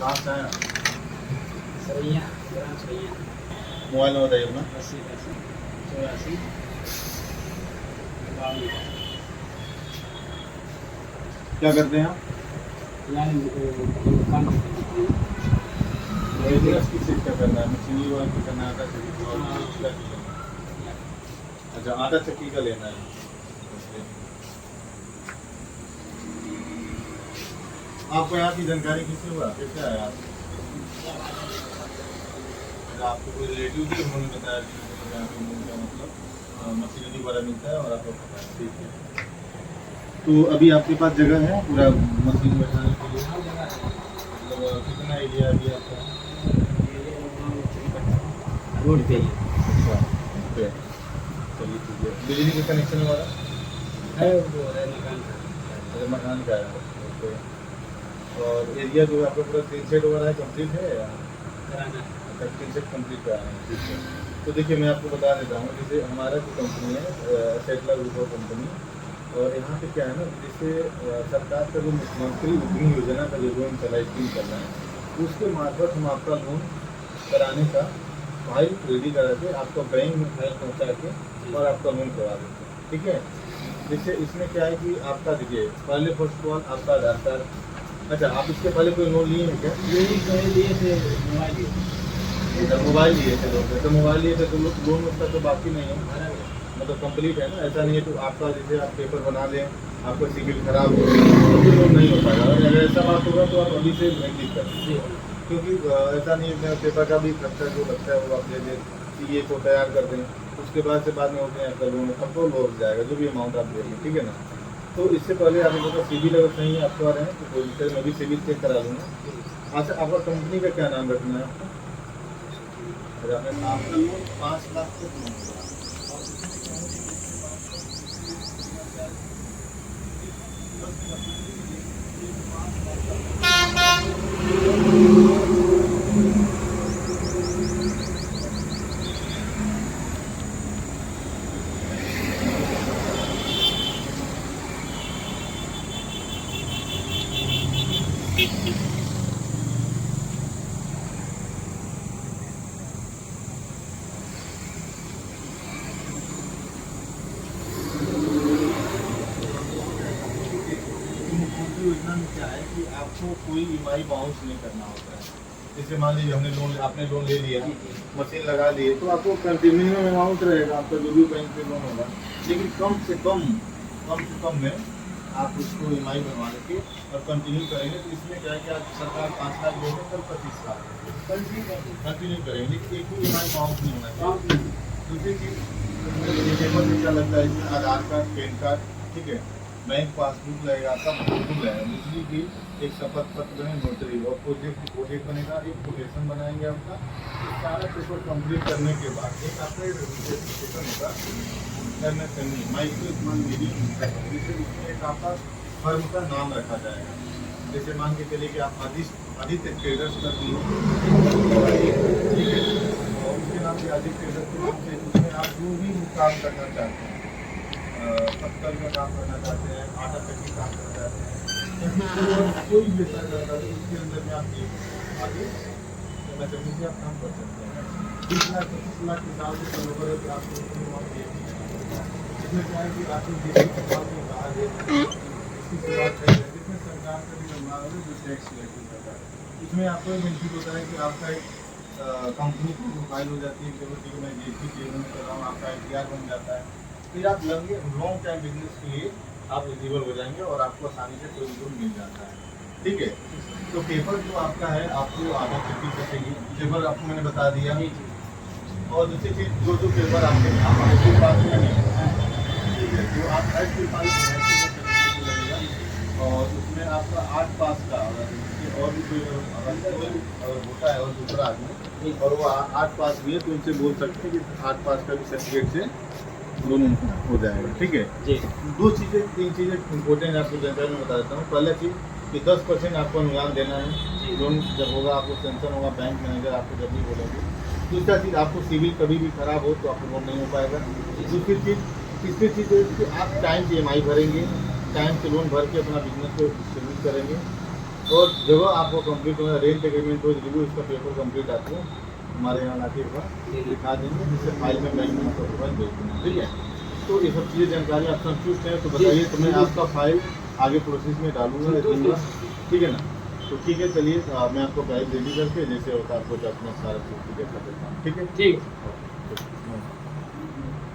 कहाँ से आए? सरैया, ग्राम सरैया। मोबाइल नंबर बताइए अपना। 80 84 52। क्या करते हैं आप? यहाँ काम करते हैं। बिजनेस किस चीज़ का करना है? मशीनी वर्क का करना है, आटा चक्की और हाँ। किसका करना है? अच्छा, आटा चक्की का लेना है। आपको यहाँ की जानकारी किससे हुआ, कैसे आया आप? आपको कोई रिलेटिव थे, उन्होंने बताया कि यहाँ पे मूल का मतलब मशीनरी वाला मिलता है और आपको पता है। ठीक है, तो अभी आपके पास जगह है पूरा मशीन बैठाने के लिए? मतलब कितना एरिया अभी आपका? रोड पे ही अच्छा, ओके, चलिए ठीक है। बिजली का कनेक्शन हमारा है, वो है मकान का। अरे मकान का है, ओके। और एरिया जो है आपका पूरा 3 सेट वगैरह है, कंप्लीट है या? कराना। अच्छा, 3 सेट कंप्लीट कराना है, ठीक है। तो देखिए मैं आपको बता देता हूँ, जैसे हमारा जो कंपनी है सेटलर ग्रुप ऑफ कंपनी, और यहाँ पे क्या है ना, जैसे सरकार का जो मुख्यमंत्री उद्यमी योजना का जो लोन चला स्कीम चल रहा है, उसके मार्फत हम आपका लोन कराने का फाइल रेडी करा के आपका बैंक में फाइल पहुँचा के और आपका लोन करवा देते हैं, ठीक है। जैसे इसमें क्या है कि आपका देखिए पहले फर्स्ट ऑफ ऑल आपका आधार कार्ड। अच्छा, आप इसके पहले कोई लोन लिए हैं क्या? यही कहे लिए थे मोबाइल लिए। मोबाइल लिए थे लोन, तो मोबाइल लिए थे तो लोन उसका तो बाकी नहीं है, हमारा मतलब कंप्लीट है ना। ऐसा नहीं है तो आपका जैसे आप पेपर बना लें, आपका सिविल खराब हो तो फिर लोन नहीं हो पाएगा। और अगर ऐसा बात होगा तो आप अभी से नहीं कर, जी। क्योंकि ऐसा नहीं है पेपर का भी खर्चा जो लगता है वो आप दे दें, ये को तैयार कर दें, उसके बाद से बाद में होते हैं आपका लोन कंट्रोल हो जाएगा जो भी अमाउंट आप देंगे, ठीक है ना। तो इससे पहले आप लोगों का सिविल अगर सही है आपको आ रहे हैं तो कोई दिक्कत, मैं भी सिविल चेक करा लूँगा। अच्छा, आपका कंपनी का क्या नाम रखना है आपको? अगर आपने आपका लोन 5 लाख तक लोन होगा। मुख्यमंत्री योजना में क्या है कि आपको कोई ईएमआई बाउंस नहीं करना होता है। जैसे मान लीजिए आपने लोन ले लिया, मशीन लगा लिए, तो आपको कंटिन्यू अमाउंट रहेगा आपका जो भी बैंक पे लोन होगा, लेकिन कम से कम में आप उसको ईएमआई बनवा लेके और कंटिन्यू करेंगे। तो इसमें क्या है कि आप सरकार 5 लाख देंगे, कल 25 लाख कंटिन्यू करेंगे, लेकिन एक भी ईएमआई बाउंस नहीं होना चाहिए। दूसरी चीज़ पेपर में क्या लगता है, इसमें आधार कार्ड, पैन कार्ड, ठीक है, बैंक पासबुक लगेगा, आपका फोटो लगेगा, बिजली बिल, एक शपथ पत्र है, नोटरी और प्रोजेक्ट बनेगा, एक कोटेशन बनाएंगे आपका। ये सारा पेपर कंप्लीट करने के बाद एक आपका रजिस्ट्रेशन होगा MSME, micro small medium enterprises, इसमें एक आपका फर्म का नाम रखा जाएगा। जैसे मान के चलिए कि आप आदित्य ट्रेडर्स कर दिए, ठीक है, और उसके नाम से आदित्य ट्रेडर्स के नाम से उसमें आप जो भी काम करना चाहते हैं, पत्थर का काम करना चाहते हैं, आटा चक्की काम करना चाहते हैं, कोई भी ऐसा करता है इसके अंदर में आप आगे MSME से आप काम कर सकते हैं। 20 लाख 25 लाख के साल से टर्नओवर है कि आपको इसमें क्या है कि आपको जिसकी बात में कहा गया इसकी शुरुआत करें, जिसमें सरकार का भी निर्माण है जो टैक्स कलेक्शन करता है। इसमें आपको बेनिफिट होता है कि आपका एक कंपनी की प्रोफाइल हो जाती है, चलो ठीक है मैं JP में कर रहा हूँ, आपका ITR बन जाता है, फिर आप लॉन्ग टाइम बिजनेस के लिए आप एलिजिबल हो जाएंगे और आपको आसानी से कोई लोन मिल जाता है, ठीक है। तो पेपर जो आपका है आपको आधा चक्की का चाहिए, पेपर आपको मैंने बता दिया। और दूसरी चीज़ जो पेपर आपके पास नहीं है, ठीक है, जो आप हाई स्कूल पास लगेगा, और उसमें आपका 8 पास का और भी कोई होता है और दूसरा आदमी और वो 8 पास भी है तो उनसे बोल सकते हैं कि 8 पास का भी सर्टिफिकेट से लोन हो जाएगा, ठीक है जी। 3 चीज़ें इंपॉर्टेंट आपको जानकारी में बता देता हूँ। पहला चीज़ कि 10% आपको अनुदान देना है, लोन जब होगा आपको सेंक्शन होगा, बैंक मैनेजर आपको जब भी बोलेंगे। दूसरा चीज़ आपको सिविल कभी भी खराब हो तो आपको लोन नहीं हो पाएगा। दूसरी चीज़ तीसरी चीज़ है कि आप टाइम से EMI भरेंगे, टाइम से लोन भर के अपना बिजनेस को डिस्ट्रीब्यूट करेंगे। और जब आपको कंप्लीट होगा रेंट एग्रीमेंट हो रिव्यू इसका पेपर कंप्लीट आपको हमारे यहाँ लाके एक बार दिखा देंगे, जिससे फाइल में बैंक में आपको पेपर भेज देना, ठीक है। तो ये सब चीज़ें जानकारी आप संतुष्ट हैं तो बताइए, तो मैं आपका फाइल आगे प्रोसेस में डालूंगा, दूंगा, ठीक है ना। तो ठीक है, चलिए मैं आपको फाइल रेडी करके जैसे होता है आपको अपना सारा चीज़ कर देता हूँ, ठीक है। ठीक।